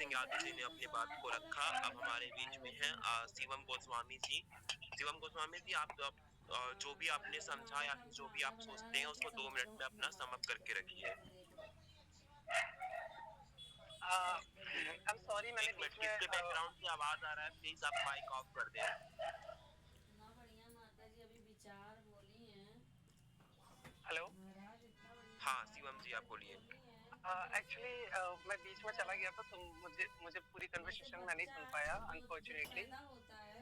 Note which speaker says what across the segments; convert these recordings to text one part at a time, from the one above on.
Speaker 1: सिंह यादव जी ने अपनी बात को रखा। अब हमारे बीच में हैं शिवम गोस्वामी जी। शिवम गोस्वामी जी, आप जो भी आपने समझा या फिर जो भी आप सोचते हैं उसको 2 मिनट में अपना सम अप करके रखिए।
Speaker 2: आई एम सॉरी, मैंने
Speaker 1: 1 मिनट,
Speaker 2: बीच में
Speaker 1: किसके बैकग्राउंड से आवाज़ आ रहा है? प्लीज़ आप माइक ऑफ कर दें।
Speaker 3: इतना बढ़िया माता जी अभी विचार बोली हैं।
Speaker 2: हेलो।
Speaker 3: महाराज इतना बढ़िया
Speaker 1: हाँ,
Speaker 3: विचार
Speaker 1: शिवम जी
Speaker 3: माता
Speaker 1: आप
Speaker 3: जी
Speaker 1: बोलिए।
Speaker 3: बोली हैं कि फिर उसको
Speaker 2: एक्चुअली मैं बीच में चला गया था, तो मुझे मुझे पूरी
Speaker 3: जैसे
Speaker 2: कन्वर्सेशन मैं नहीं
Speaker 3: बच्चा
Speaker 2: सुन पाया,
Speaker 3: जो जब
Speaker 2: अनफॉर्चुनेटली।
Speaker 3: पैदा होता है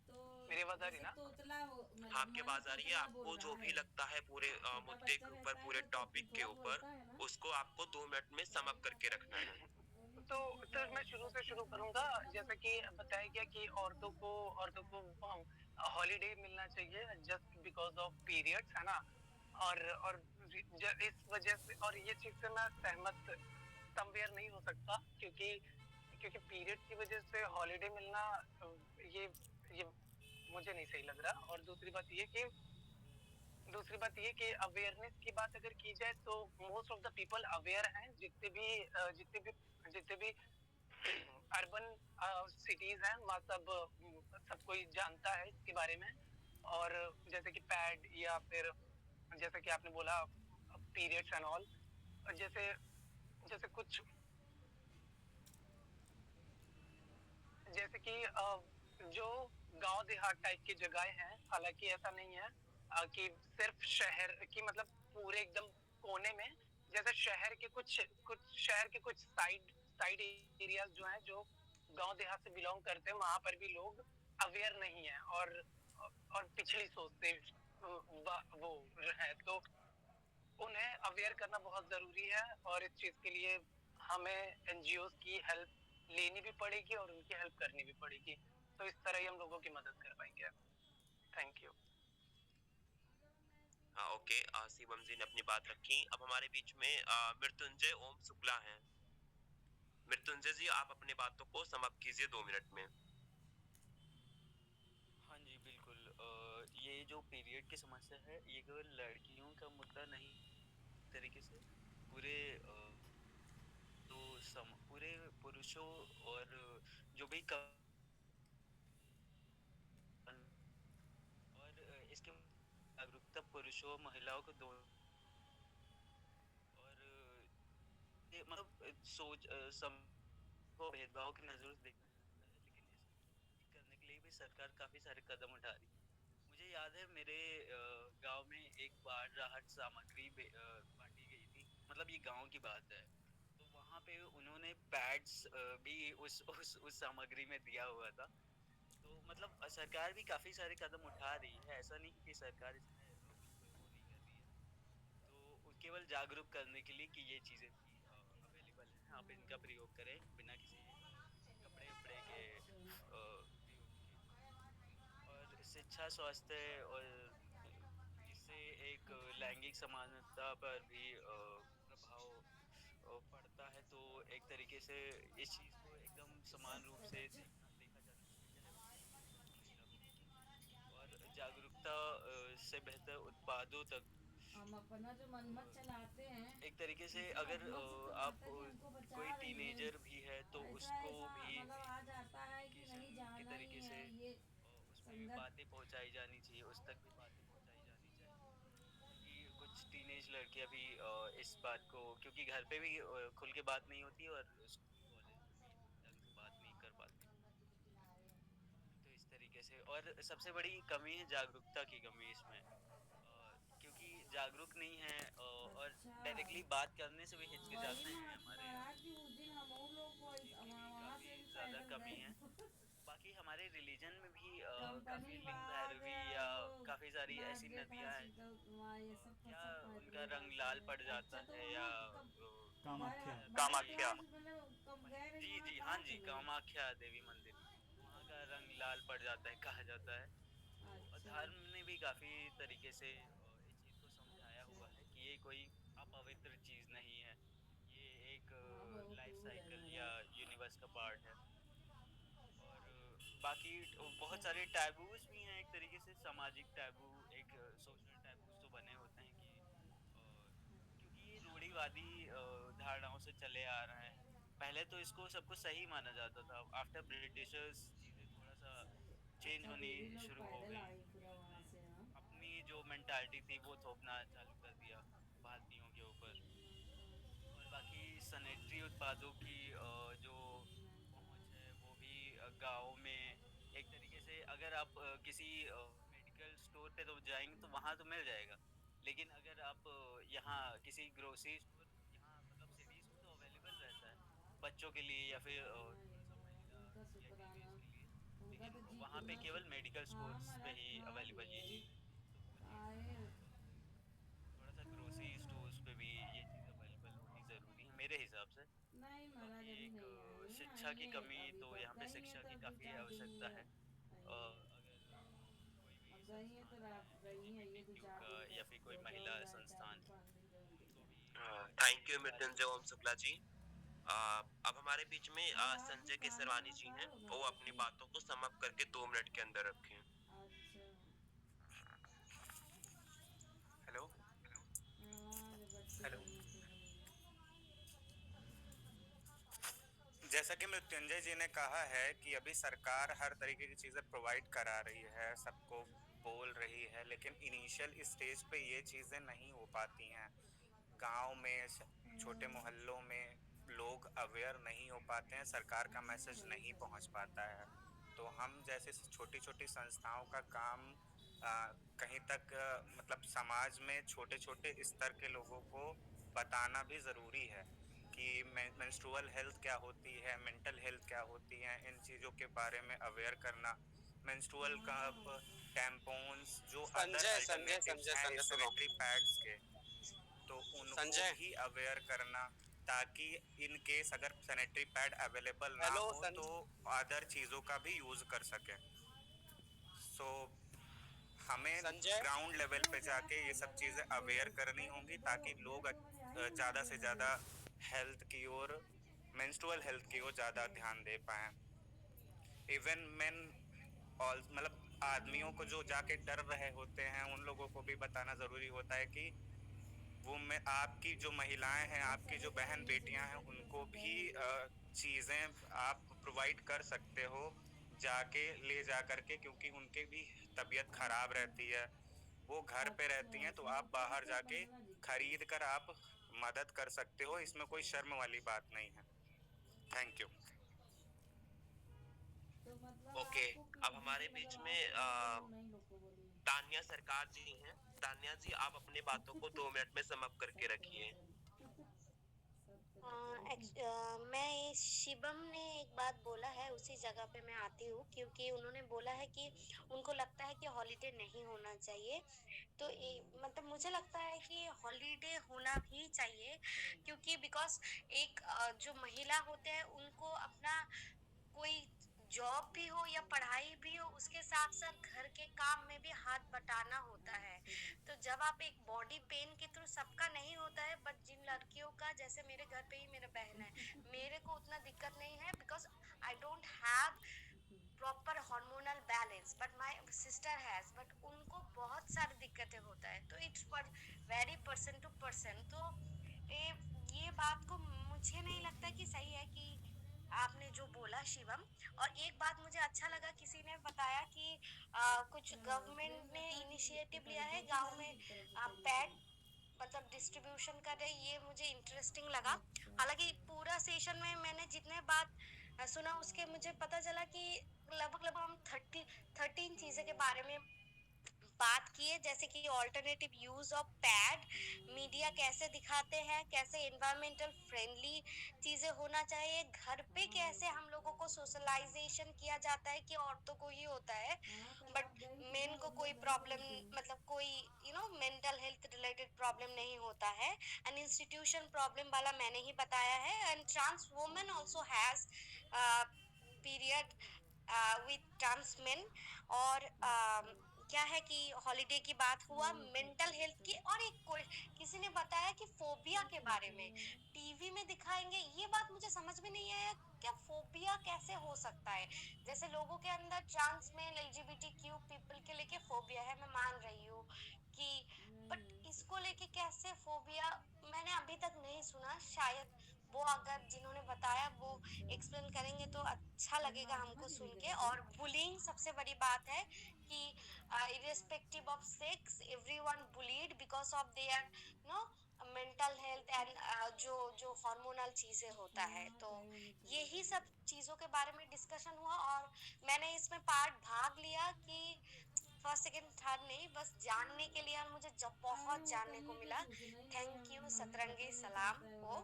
Speaker 3: तो
Speaker 2: मेरी आवाज आ रही
Speaker 3: जैसे
Speaker 2: ना?
Speaker 3: तोतला हो,
Speaker 1: हाँ,
Speaker 3: मतलब
Speaker 1: आपकी
Speaker 3: मान लो
Speaker 1: आवाज़ आ रही है।
Speaker 3: तोतला बोल
Speaker 1: आपको
Speaker 3: रहा
Speaker 1: जो भी
Speaker 3: है,
Speaker 1: लगता है पूरे
Speaker 3: छोटा
Speaker 1: मुद्दे
Speaker 3: बच्चा
Speaker 1: के ऊपर,
Speaker 3: रहता है
Speaker 1: पूरे
Speaker 3: तो
Speaker 1: टॉपिक के
Speaker 3: थोड़ा
Speaker 1: ऊपर,
Speaker 3: बोलता है ना।
Speaker 1: उसको आपको 2 मिनट में सम
Speaker 3: जय
Speaker 1: अप करके
Speaker 3: माता
Speaker 1: रखना
Speaker 3: दी
Speaker 1: है।
Speaker 3: बोली
Speaker 2: तो
Speaker 3: कि जब
Speaker 2: तो मैं शुरू से
Speaker 3: बच्चा
Speaker 2: शुरू
Speaker 3: तुम्हारा
Speaker 2: करूंगा।
Speaker 3: तोतला
Speaker 2: जैसा कि
Speaker 3: बोलता है तो
Speaker 2: बताया गया कि औरतों को हॉलीडे मिलना चाहिए जस्ट बिकॉज ऑफ पीरियड्स, है ना। और इस वजह से, और ये चीज से मैं सहमत समवेयर नहीं हो सकता, क्योंकि क्योंकि पीरियड्स की वजह से हॉलीडे मिलना, ये मुझे नहीं सही लग रहा। और दूसरी बात ये कि अवेयरनेस की बात अगर की जाए, तो most of the people aware हैं, जितने भी अर्बन सिटीज हैं, वहाँ सब कोई जानता है इसके बारे में। और जैसे कि पैड, या फिर जैसे कि आपने बोला पीरियड्स एंड ऑल, जैसे जैसे कुछ जैसे कि जो गांव देहात टाइप की जगहें हैं, हालांकि ऐसा नहीं है कि सिर्फ शहर की, मतलब पूरे एकदम कोने में, जैसे शहर के कुछ साइड साइड एरियाज जो हैं, जो गांव देहात से बिलोंग करते हैं, वहां पर भी लोग अवेयर नहीं है, और पिछली सोच से वो है, तो उन्हें अवेयर करना बहुत जरूरी है। और इस चीज के लिए हमें एनजीओ की हेल्प लेनी भी पड़ेगी और उनकी हेल्प करनी भी पड़ेगी। तो इस तरह ही हम लोगों की मदद कर पाएंगे। Thank you.
Speaker 1: हाँ, ओके। शिवम जी ने अपनी बात रखी। अब हमारे बीच में मृत्युंजय ओम शुक्ला हैं। मृत्युंजय जी, आप अपनी बातों को सम अप कीजिए 2 मिनट में।
Speaker 4: हाँ जी, बिल्कुल। ये जो पीरियड की समस्या है, ये केवल लड़कियों का मुद्दा नहीं, तरीके से पूरे पूरे पुरुषों और जो भी और इसके जागरूकता पुरुषों महिलाओं को दोनों, और ये मतलब सोच सम को भेदभाव की नजरों से देखा जाता है, लेकिन इसे ठीक करने के लिए भी सरकार काफी सारे कदम उठा रही है। मुझे याद है मेरे गांव में एक बार राहत सामग्री बांटी गई थी, मतलब ये गांव की बात है। तो वहां पे उन्होंने पैड्स भी उस सामग्री में दिया हुआ था। तो मतलब सरकार भी काफी सारे कदम उठा रही है, ऐसा नहीं कि सरकार इसमें बिल्कुल वो नहीं कर रही है। तो केवल जागरूक करने के लिए कि ये चीजें भी अवेलेबल हैं, आप इनका प्रयोग करें बिना किसी कपड़े उपड़े के प्रयोग के। और शिक्षा, स्वास्थ्य और इससे एक लैंगिक समानता पर भी प्रभाव पड़ता है। तो एक तरीके से इस चीज को एकदम समान रूप
Speaker 3: सत्य
Speaker 4: से
Speaker 3: बच्चा।
Speaker 4: देखा जाना चाहिए, चाहे वो पुरुष हो चाहे महिला हो। और जागरूकता से बेहतर उत्पादों तक।
Speaker 3: हम अपना जो मनमत
Speaker 4: अ,
Speaker 3: चलाते हैं,
Speaker 4: एक तरीके से
Speaker 3: इसी
Speaker 4: अगर
Speaker 3: मनमत से तो
Speaker 4: आप
Speaker 3: माता जी हमको
Speaker 4: कोई
Speaker 3: बचा रही हैं।
Speaker 4: टीनेजर भी है तो
Speaker 3: ऐसा
Speaker 4: उसको
Speaker 3: ऐसा
Speaker 4: भी
Speaker 3: मतलब आ जाता है कि नहीं
Speaker 4: एजुकेशन के
Speaker 3: जाना ही
Speaker 4: तरीके से
Speaker 3: है ये
Speaker 4: उसमें भी
Speaker 3: संगत।
Speaker 4: बातें पहुंचाई जानी चाहिए, उस तक भी बातें पहुंचाई जानी चाहिए। क्योंकि कुछ टीनेज लड़कियां भी इस बात को, क्योंकि घर पे भी खुल के बात नहीं होती और स्कूल कॉलेज में भी ढंग से बात नहीं कर पाती। तो इस तरीके से, और सबसे बड़ी कमी है जागरूकता की कमी इसमें। क्योंकि जागरूक नहीं है और
Speaker 3: अच्छा,
Speaker 4: डायरेक्टली बात करने से भी
Speaker 3: वही
Speaker 4: हिचकिचाते हैं हमारे यहाँ।
Speaker 3: महाराज जी उस दिन हम लोग
Speaker 4: तो
Speaker 3: को
Speaker 4: इनकी भी
Speaker 3: वहाँ
Speaker 4: काफी
Speaker 3: से भी
Speaker 4: ज्यादा
Speaker 3: पैदल
Speaker 4: कमी है।
Speaker 3: गए।
Speaker 4: बाकी हमारे रिलीजन में भी
Speaker 3: कंपनी
Speaker 4: काफी लिंग
Speaker 3: बाग,
Speaker 4: भैरवी या
Speaker 3: वो
Speaker 4: काफी सारी ऐसी
Speaker 3: मार्केट
Speaker 4: नदियां हैं।
Speaker 3: हॉस्पिटल वहाँ ये
Speaker 4: क्या
Speaker 3: सब
Speaker 4: उनका
Speaker 3: पैदल
Speaker 4: रंग लाल
Speaker 3: रास्ते।
Speaker 4: पड़ जाता
Speaker 3: अच्छा, तो
Speaker 4: है या
Speaker 3: वहाँ कब
Speaker 5: कामाख्या।
Speaker 4: कभी
Speaker 3: मतलब कब गए नहीं
Speaker 4: जी
Speaker 3: वहाँ,
Speaker 4: जी, हाँ
Speaker 3: कहाँ
Speaker 4: जी,
Speaker 3: चले?
Speaker 4: कामाख्या देवी मंदिर, वहाँ का रंग लाल पड़ जाता है कहा जाता है। तो
Speaker 3: अच्छा
Speaker 4: धर्म ने भी काफी तरीके से इस चीज को समझाया
Speaker 3: अच्छा।
Speaker 4: हुआ है कि ये कोई अपवित्र चीज नहीं है, ये एक
Speaker 3: हाँ, बहुत
Speaker 4: लाइफ
Speaker 3: दूर है
Speaker 4: साइकिल या
Speaker 3: महाराज।
Speaker 4: यूनिवर्स का पार्ट है। और बाकी
Speaker 3: अच्छा।
Speaker 4: बहुत सारे टैबूज भी हैं, एक तरीके से सामाजिक टैबू, एक सोशल टैबूज तो बने होते हैं कि क्योंकि ये रूढ़िवादी धारणाओं से चले आ रहे हैं। पहले तो इसको सबको सही माना जाता था, आफ्टर ब्रिटिशर्स चीज़ें थोड़ा सा चेंज
Speaker 3: अच्छा
Speaker 4: होनी
Speaker 3: देवी लोग
Speaker 4: शुरू हो
Speaker 3: पैदल
Speaker 4: गई।
Speaker 3: आए पूरा वहाँ से, हाँ।
Speaker 4: अपनी जो मेंटालिटी थी वो थोपना चालू कर दिया भारतीयों के ऊपर। और बाकी सैनिटरी उत्पादों की जो पहुंच है वो भी गाँव में एक तरीके से, अगर आप किसी मेडिकल स्टोर पे तो जाएंगे तो वहाँ तो मिल जाएगा, लेकिन अगर आप यहाँ किसी ग्रोसरी स्टोर, यहाँ मतलब सिटीज़ में तो अवेलेबल रहता है बच्चों के लिए या फिर थोड़ा सा महिला
Speaker 3: उनका
Speaker 4: या
Speaker 3: शुक्राना,
Speaker 4: लीडीज़ के लिए,
Speaker 3: उनका
Speaker 4: लेकिन
Speaker 3: तो जी
Speaker 4: वहाँ पे
Speaker 3: कितना
Speaker 4: केवल
Speaker 3: शुक्र।
Speaker 4: मेडिकल
Speaker 3: हाँ
Speaker 4: स्टोर्स पे
Speaker 3: महाराज
Speaker 4: ही
Speaker 3: खा
Speaker 4: अवेलेबल ये
Speaker 3: लिए
Speaker 4: चीज़ है। तो वो चीज़
Speaker 3: आए।
Speaker 4: थोड़ा सा ग्रोसरी स्टोर्स पे भी ये चीज़ अवेलेबल होनी ज़रूरी है मेरे हिसाब से।
Speaker 3: नहीं महाराज
Speaker 4: बाकी
Speaker 3: अभी
Speaker 4: एक
Speaker 3: नहीं आए हैं,
Speaker 4: शिक्षा की
Speaker 3: आएंगे।
Speaker 4: कमी,
Speaker 3: अभी
Speaker 4: तो
Speaker 3: बस
Speaker 4: यहाँ पे
Speaker 3: गई हैं
Speaker 4: शिक्षा
Speaker 3: तो
Speaker 4: की
Speaker 3: दो
Speaker 4: काफ़ी
Speaker 3: चार दिन
Speaker 4: आवश्यकता
Speaker 3: में
Speaker 4: है।
Speaker 3: आएंगे।
Speaker 4: अगर कोई भी
Speaker 3: गई हैं तो
Speaker 4: संस्थान
Speaker 3: रात
Speaker 4: हो
Speaker 3: गई हैं ये दो
Speaker 4: एलजीबीटीक्यू
Speaker 3: चार
Speaker 4: का
Speaker 3: दिन,
Speaker 4: या
Speaker 3: बस
Speaker 4: फिर कोई
Speaker 3: दो
Speaker 4: महिला
Speaker 3: दौड़ जाए 4 दिन
Speaker 4: संस्थान,
Speaker 3: 5 दिन रहेंगे
Speaker 4: तो
Speaker 3: बस।
Speaker 4: भी
Speaker 1: थैंक यू
Speaker 4: इस बारे में
Speaker 1: मृत्युंजय ओम शुक्ला जी। अब हमारे बीच में
Speaker 3: महाराज जी
Speaker 1: संजय
Speaker 3: खाना
Speaker 1: केसरवानी
Speaker 3: वाना
Speaker 1: जी
Speaker 3: खाए
Speaker 1: हैं,
Speaker 3: हो ना
Speaker 1: वो अपनी
Speaker 3: पति?
Speaker 1: बातों को समाप्त करके 2 मिनट के अंदर रखें।
Speaker 3: अच्छा।
Speaker 2: हेलो
Speaker 3: हाँ जो बच्चे
Speaker 2: हेलो।
Speaker 3: बोले थे बोलिए।
Speaker 2: जैसा कि मृत्युंजय जी ने कहा है कि अभी सरकार हर तरीके की चीज़ें प्रोवाइड करा रही है, सबको बोल रही है, लेकिन इनिशियल स्टेज पे ये चीज़ें नहीं हो पाती हैं। गांव में छोटे मोहल्लों में लोग अवेयर नहीं हो पाते हैं, सरकार का मैसेज नहीं पहुंच पाता है। तो हम जैसे छोटी छोटी संस्थाओं का काम कहीं तक मतलब समाज में छोटे छोटे स्तर के लोगों को बताना भी ज़रूरी है कि मेंस्ट्रुअल हेल्थ क्या होती है, मेंटल हेल्थ क्या होती है, इन चीज़ों के बारे में अवेयर करना। मेंस्ट्रुअल कप, टैम्पोन्स, जो अदर
Speaker 5: संजय संजय
Speaker 2: अल्टरनेटिव्स
Speaker 5: संजय
Speaker 2: हैं
Speaker 5: संजय सुनो।
Speaker 2: सैनिटरी पैड्स के, तो उनको
Speaker 5: संजय,
Speaker 2: भी अवेयर करना, ताकि इन केस अगर सैनिटरी पैड अवेलेबल ना
Speaker 5: हेलो
Speaker 2: हो तो
Speaker 5: संजय।
Speaker 2: अदर चीज़ों का भी यूज़ कर सकें। सो हमें
Speaker 5: संजय,
Speaker 2: ग्राउंड लेवल पे जाके ये सब चीज़ें अवेयर करनी होंगी ताकि लोग ज़्यादा से ज़्यादा हेल्थ की ओर, मेंस्ट्रुअल हेल्थ की ओर ज़्यादा ध्यान दे पाएँ। इवन मेन और मतलब आदमियों को जो जाके डर रहे होते हैं उन लोगों को भी बताना ज़रूरी होता है कि वो में आपकी जो महिलाएं हैं, आपकी जो बहन बेटियां हैं, उनको भी चीज़ें आप प्रोवाइड कर सकते हो जाके ले जा करके, क्योंकि उनके भी तबीयत खराब रहती है, वो घर पे रहती हैं,
Speaker 3: अच्छा
Speaker 2: तो आप
Speaker 3: समोसा
Speaker 2: बाहर
Speaker 3: कितने
Speaker 2: जाके
Speaker 3: बनेगा जी के?
Speaker 2: खरीद कर आप मदद कर सकते हो, इसमें कोई शर्म वाली बात नहीं है। Thank you.
Speaker 3: तो मतलब
Speaker 1: ओके,
Speaker 3: आपको
Speaker 1: अब हमारे
Speaker 3: किसी
Speaker 1: बीच
Speaker 3: मतलब
Speaker 1: में
Speaker 3: आपको बोले उन्हीं लोग को बोली?
Speaker 1: तान्या सरकार जी हैं। तान्या जी, आप अपनी बातों को 2 मिनट में समाप्त करके रखिए।
Speaker 3: सत्यवचन।
Speaker 6: मैं ये शिवम ने एक बात बोला है उसी जगह पे मैं आती हूँ, क्योंकि उन्होंने बोला है कि उनको लगता है कि हॉलीडे नहीं होना चाहिए। तो मतलब मुझे लगता है कि हॉलीडे होना भी चाहिए, क्योंकि बिकॉज एक जो महिला होते हैं उनको अपना कोई जॉब भी हो या पढ़ाई भी हो, उसके साथ साथ घर के काम में भी हाथ बटाना होता है। तो जब आप एक बॉडी पेन के थ्रू, सबका नहीं होता है बट जिन लड़कियों का, जैसे मेरे घर पे ही मेरा बहन है, मेरे को उतना दिक्कत नहीं है because I don't have proper hormonal balance, but my sister has, but उनको बहुत सारी दिक्कतें होता है। तो it's very person to person. तो ये ये बात को मुझे नहीं लगता कि सही है कि आपने जो बोला शिवम। और एक बात मुझे अच्छा लगा, किसी ने बताया कि कुछ गवर्नमेंट ने इनिशिएटिव लिया है गांव में पैड मतलब डिस्ट्रीब्यूशन कर रहे, ये मुझे इंटरेस्टिंग लगा। हालांकि पूरा सेशन में मैंने जितने बात सुना उसके मुझे पता चला कि लगभग लगभग हम 13 चीजें के बारे में बात की है, जैसे कि alternative use of pad, media कैसे दिखाते हैं, कैसे एनवायरमेंटल फ्रेंडली चीजें होना चाहिए, घर पे कैसे हम लोगों को सोशलाइजेशन किया जाता है कि औरतों को ही होता है बट मेन को कोई प्रॉब्लम, मतलब कोई मेंटल हेल्थ रिलेटेड प्रॉब्लम नहीं होता है। एंड इंस्टीट्यूशन प्रॉब्लम वाला मैंने ही बताया है। And trans women also has period with trans men. और क्या है कि हॉलीडे की बात हुआ, मेंटल हेल्थ की, और एक कोई किसी ने बताया कि फोबिया के बारे में टीवी में दिखाएंगे। ये बात मुझे समझ में नहीं आया, क्या फोबिया कैसे हो सकता है? जैसे लोगों के अंदर ट्रांस में LGBTQ पीपल के लेके फोबिया है, मैं मान रही हूँ कि, बट इसको लेके कैसे फोबिया, मैंने अभी तक नहीं सुना। शायद वो अगर जिन्होंने बताया वो एक्सप्लेन करेंगे तो अच्छा लगेगा हमको सुन के। और बुलिंग सबसे बड़ी बात है कि irrespective of sex everyone bullied because of their no mental health and जो जो हार्मोनल चीजें होता है। तो यही सब चीजों के बारे में डिस्कशन हुआ और मैंने इसमें पार्ट भाग लिया कि फर्स्ट सेकंड थर्ड नहीं, बस जानने के लिए, और मुझे जब बहुत जानने को मिला। थैंक यू सतरंगी सलाम को।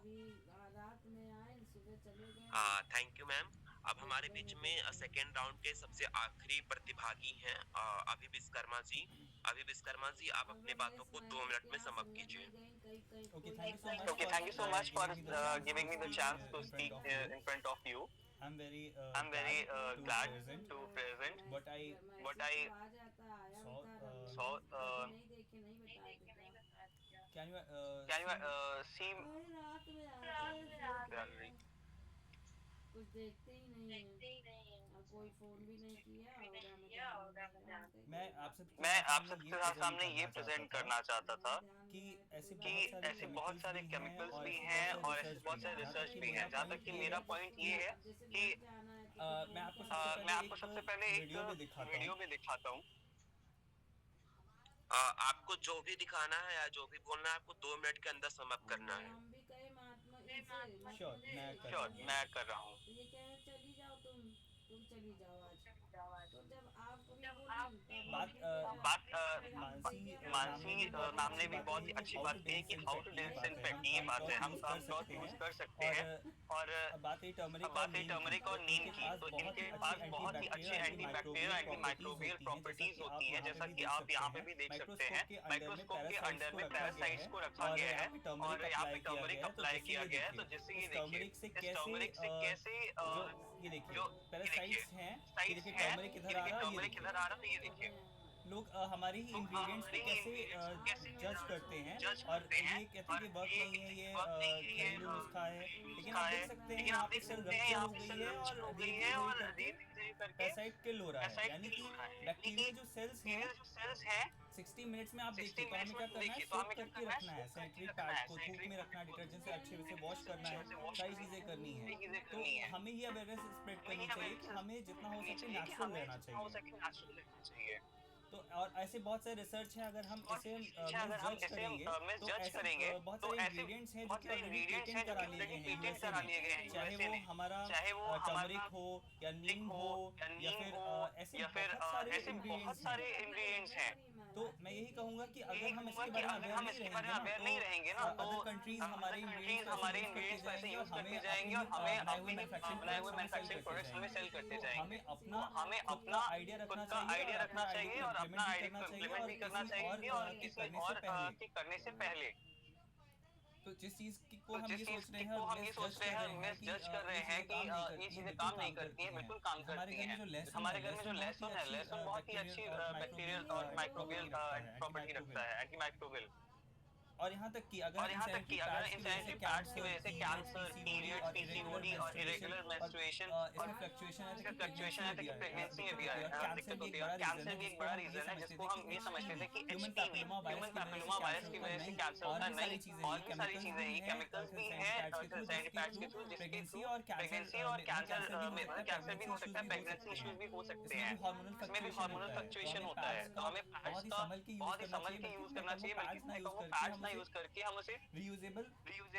Speaker 3: रात में आए सुबह चले गए।
Speaker 1: Thank you ma'am. अब हमारे बीच में सेकेंड राउंड के सबसे आखिरी प्रतिभागी हैं अभी विश्वकर्मा जी। अभी विश्वकर्मा जी, आप अपने बातों को 2 मिनट में सम अप कीजिए।
Speaker 5: Okay, thank you so much
Speaker 2: Okay,
Speaker 5: for
Speaker 2: thank you so much for
Speaker 5: giving me the chance
Speaker 2: to
Speaker 5: in
Speaker 2: speak
Speaker 5: front of you.
Speaker 2: in front of you.
Speaker 5: I'm very
Speaker 2: I'm very glad
Speaker 5: present.
Speaker 2: to present
Speaker 5: What I
Speaker 2: what I
Speaker 5: saw.
Speaker 2: saw.
Speaker 5: Can you
Speaker 2: Can you see?
Speaker 3: रात में आते
Speaker 2: Gallery.
Speaker 3: कुछ देखते ही नहीं है और कोई phone भी नहीं किया और
Speaker 5: मैं आप सबके
Speaker 2: सामने ये प्रेजेंट करना चाहता था
Speaker 5: कि
Speaker 2: कि ऐसे बहुत सारे केमिकल्स भी हैं और ऐसे बहुत सारे रिसर्च भी हैं। जहाँ तक कि मेरा पॉइंट ये है कि
Speaker 5: मैं आपको सबसे पहले एक वीडियो में दिखाता हूँ।
Speaker 1: आपको जो भी दिखाना है या जो भी बोलना है, आपको 2 मिनट के अंदर सम अप करना है।
Speaker 3: हम भी कहे महात्मा
Speaker 5: श्योर
Speaker 2: मैं कर रहा हूँ।
Speaker 3: ये कहे चली जाओ तुम चली जाओ आज। तो जब आप कभी
Speaker 5: बात
Speaker 2: मानसी मैम ने भी बहुत ही अच्छी बात कही कि हाउ टू डिसइंफेक्ट, ये बात है हम डॉट यूज कर सकते हैं। और
Speaker 5: बात है टर्मरिक और नीम की, तो इनके पास बहुत ही अच्छे एंटीबैक्टीरियल एंटीमाइक्रोबियल प्रॉपर्टीज होती हैं, जैसा कि आप यहाँ पे भी देख सकते हैं। माइक्रोस्कोप के अंडर में पैरासाइट्स को रखा गया है और यहाँ पे टर्मरिक अप्लाई किया गया है। तो जिससे ये देखिए इस टर्मरिक से कैसे ये देखिए पैरासाइट्स हैं, ये देखिए टर्मरिक इधर आ रहा है, ये देखिए लोग हमारे ही इंग्रेडिएंट्स को कैसे जज करते हैं और ये कहते हैं कि वर्क नहीं है, ये घरेलू नुस्खा है। लेकिन आप देख सकते हैं यहाँ पे सेल रप्चर हो गई है और धीरे पैरासाइट किल हो रहा है। यानी कि बैक्टीरिया जो सेल्स हैं 60 मिनट्स में आप देखिए तो हमें क्या करना है, सोक करके रखना है सैनिटरी पैड को, धूप में रखना है, डिटर्जेंट से अच्छे से वॉश करना है, सारी चीजें करनी है। तो हमें ये अवेयरनेस स्प्रेड करनी चाहिए कि हमें जितना हो सके नेचुरल रहना चाहिए। तो और ऐसे बहुत सारे रिसर्च हैं, अगर हम इसे जज करेंगे तो ऐसे इंग्रेडिएंट्स हैं जो कि ऑलरेडी पेटेंट करा लिए गए हैं, चाहे वो हमारा टर्मरिक हो या नीम हो या फिर ऐसे बहुत सारे इंग्रेडिएंट्स हैं। तो मैं यही कहूंगा कि अगर हम इसके बारे में अवेयर नहीं रहेंगे ना तो अदर कंट्रीज हमारे इंग्रेडिएंट्स को ऐसे यूज करते जाएंगे और हमें बनाए हुए मैन्युफैक्चरिंग प्रोडक्ट्स हमें सेल करते जाएंगे। हमें अपना आइडिया रखना चाहिए और अपना आइडिया इम्प्लीमेंट भी करना चाहिए और किसी और के करने से पहले। तो जिस चीज को हम ये सोच रहे हैं, हम जज कर रहे हैं कि ये चीजें काम नहीं करती हैं, बिल्कुल काम करती हैं। हमारे घर में जो लहसुन है, लहसुन बहुत ही अच्छी बैक्टीरियल और माइक्रोबियल प्रॉपर्टी रखता है, एंटी माइक्रोबियल। और यहाँ तक कि अगर इन सैनिटरी पैड्स की वजह से कैंसर, पीरियड्स, पीसीओडी और इरेगुलर मेंस्ट्रुएशन और फ्लक्चुएशन है कि प्रेगनेंसी में भी दिक्कत होती है। कैंसर भी एक बड़ा रीजन है जिसको हम ये समझते थे कि ह्यूमन पैपिलोमा वायरस की वजह से कैंसर होता है। नहीं, और भी सारी चीजें हैं, केमिकल्स भी हैं सैनिटरी पैड्स के थ्रू, जिसके थ्रू प्रेगनेंसी और कैंसर भी हो सकता है, प्रेगनेंसी इश्यूज भी हो सकते हैं, इसमें भी हार्मोनल फ्लक्चुएशन होता है। तो हमें पैड्स का बहुत ही संभल के यूज करना चाहिए, बल्कि मैं कहूँ पैड्स यूज करके हम उसे रीयूजेबल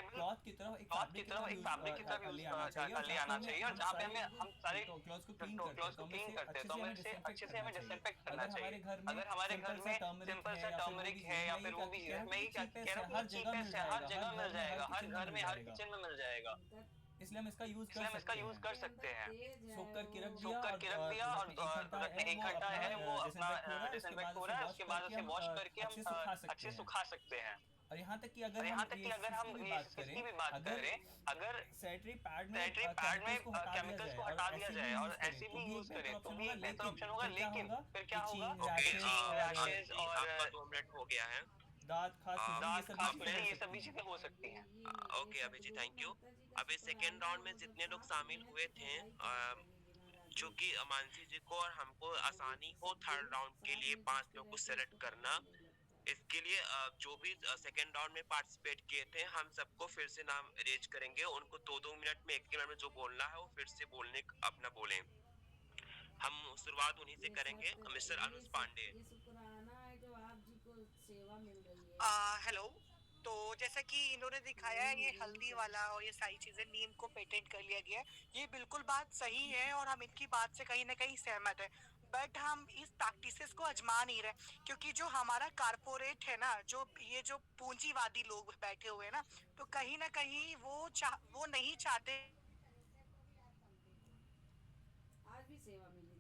Speaker 5: क्लॉथ की तरह एक फैब्रिक की तरह ले आना चाहिए। और जहाँ पे हम सारे क्लॉथ्स को क्लीन करते हैं तो हमें इसे अच्छे से डिसइंफेक्ट करना चाहिए। अगर हमारे घर में सिंपल सा टर्मरिक है या फिर वो भी है, मैं ये कह रहा हूँ हर जगह मिल जाएगा, हर घर में, हर किचन में मिल जाएगा, इसलिए हम इसका यूज कर सकते हैं। सोक करके रख दिया और 1 घंटा है वो अपना डिसइंफेक्ट हो रहा है, उसके बाद उसे वॉश करके हम अच्छे सुखा सकते हैं। और यहाँ तक कि अगर हम इसकी भी बात करें, अगर सैनिटरी पैड में केमिकल्स को हटा दिया जाए और ऐसे भी यूज करें तो भी एक बेहतर ऑप्शन होगा। लेकिन फिर क्या होगा, रैशेस और
Speaker 1: आपका 2 मिनट हो गया है।
Speaker 5: दांत खांसी ये सभी चीजें हो सकती हैं।
Speaker 1: Okay Abhijit, thank you. अभी सेकेंड राउंड में जितने लोग शामिल हुए थे, जो कि मानसी जी को और हमको आसानी हो थर्ड राउंड के लिए 5 लोग को सेलेक्ट करना, इसके लिए जो भी सेकेंड राउंड में पार्टिसिपेट किए थे हम सबको फिर से नाम रेज करेंगे, उनको 2-2 मिनट में 1 मिनट में जो बोलना है वो फिर से बोलने अपना बोलें। हम शुरुआत उन्हीं से करेंगे, मिस्टर अनुज पांडे।
Speaker 3: ये शुक्राना है जो आप जी को सेवा मिल रही है।
Speaker 7: हेलो। तो जैसा कि इन्होंने दिखाया है ये हल्दी वाला और ये सारी चीजें नीम को पेटेंट कर लिया गया है, ये बिल्कुल बात सही है और हम इनकी बात से कहीं ना कहीं सहमत है। बट हम इस प्रैक्टिसेस को आजमा नहीं रहे, क्योंकि जो हमारा कारपोरेट है ना, जो ये जो पूंजीवादी लोग बैठे हुए हैं ना, तो कहीं ना कहीं वो नहीं चाहते
Speaker 3: आज भी सेवा मिली